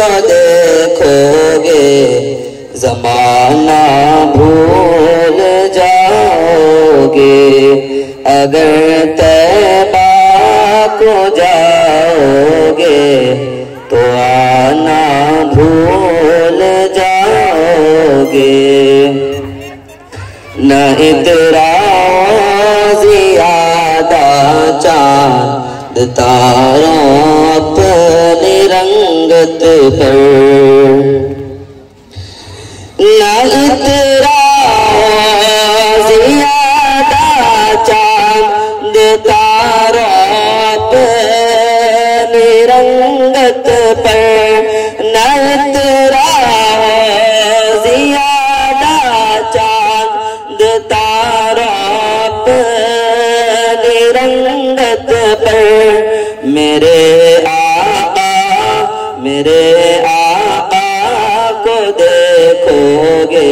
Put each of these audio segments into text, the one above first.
جو دیکھو گے زمانہ بھول جاؤ گے اگر طیبہ کو جاؤ گے تو آنا بھول جاؤ گے نہ اترا زیادہ چاند تاروں اپنی رنگت پر نہ اترا زیادہ چاند تاروں اپنی رنگت پر نہ اترا زیادہ چاند تاروں اپنی رنگت پر میرے آقا کو دیکھو گے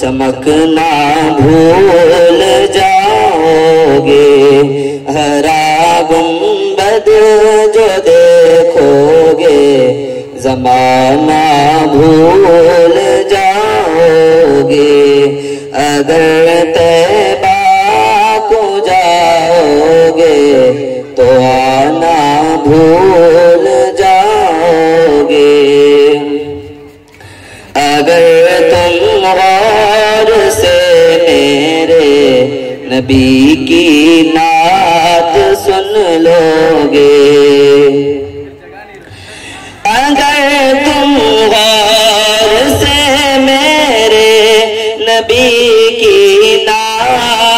چمکنا بھول جاؤ گے ہرا گنبد جو دیکھو گے زمانہ بھول جاؤ گے اگر طیبہ کو جاؤ گے تو آنا بھول جاؤ گے اگر تم غور سے میرے نبی کی نعت سن لو گے اگر تم غور سے میرے نبی کی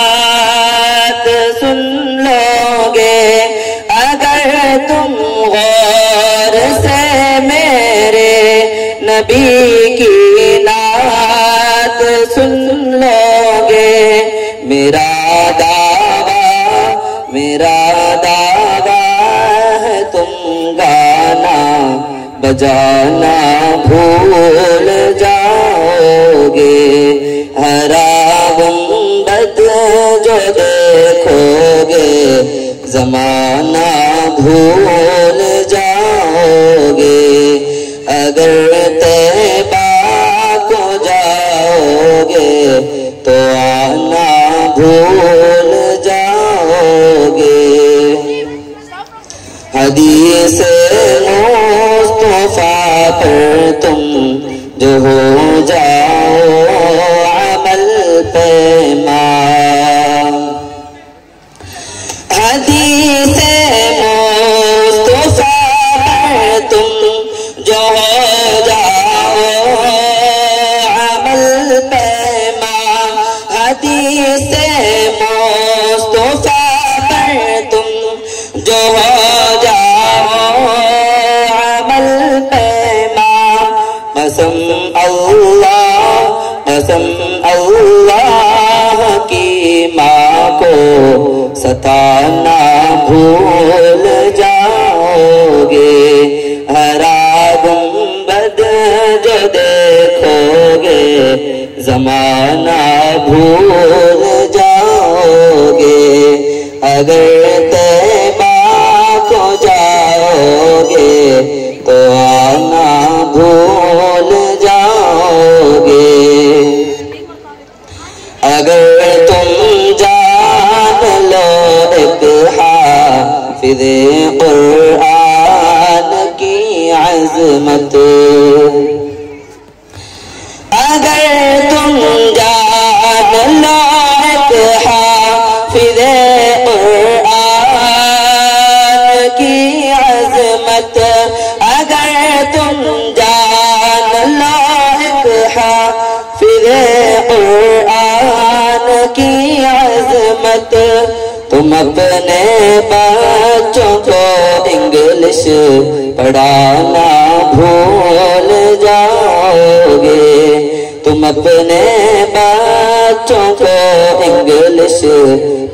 نعت سن لو گے اگر تم غور سے میرے نبی کی نعت سن لو گے میرا دعویٰ ہے تم گانا بجانا بھول جاؤ گے ہرا گنبد جو دیکھو گے زمانہ بھول جاؤ گے اگر طیبہ کو جاؤ گے تو آنا بھول جاؤ گے حدیث مصطفیٰ پر تم جو ہو جاؤ عمل پیما حدیث مصطفیٰ پر تم جو ہو جاؤ عمل پیما حدیث مصطفیٰ پر تم جو ہو جاؤ عمل پیما قسم اللہ کی ماں کو ستانا بھول جاؤ گے ہرا گنبد جو دیکھو گے زمانہ بھول جاؤ گے اگر طیبہ کو جاؤ گے تو آنا بھول جاؤ گے اگر تم جان لو ایک حافظ قرآن کی عظمت اگر تم جان لو ایک حافظ قرآن کی عظمت اگر تم جان لو ایک حافظ قرآن کی عظمت تم اپنے بچوں کو انگلش پڑھانا بھول جاؤ گے تم اپنے بچوں کو انگلش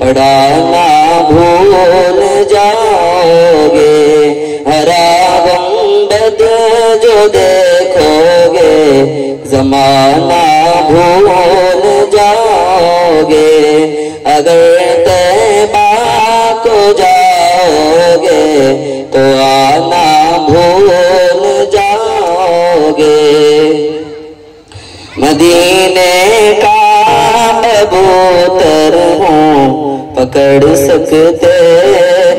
پڑھانا بھول جاؤ گے ہرا گنبد جو دیکھو گے زمانہ بھول جاؤ گے اگر طیبہ کو جاؤ گے تو آنا بھول جاؤ مدینے کا کبوتر ہوں پکڑ سکتے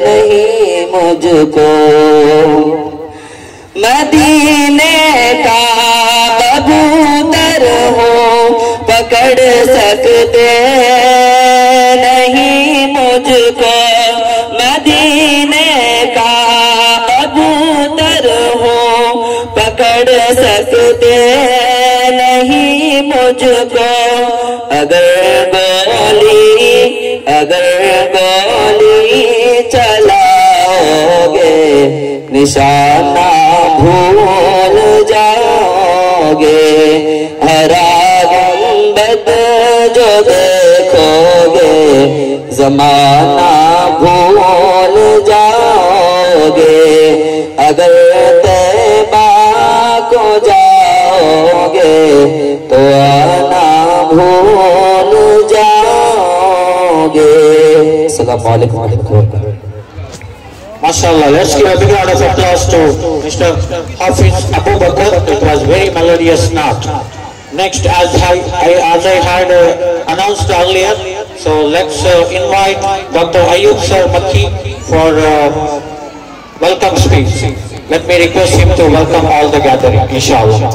نہیں مجھ کو مدینے کا کبوتر ہوں پکڑ سکتے نہیں مجھ کو مدینے کا کبوتر ہوں پکڑ سکتے نہیں مجھ کو اگر گولی چلاؤ گے نشانہ بھول جاؤ گے ہرا گنبد جو دیکھو گے زمانہ بھول جاؤ گے اگر طیبہ کو جاؤ گے تو آنا بھول جاؤ گے السلام علیکم MashaAllah, let's give a big round of applause to Mr. Hafiz Abu Bakr. It was very melodious note. Next, as I had announced earlier, so let's invite Dr. Ayub Sir Makki for welcome speech. Let me request him to welcome all the gathering, inshallah.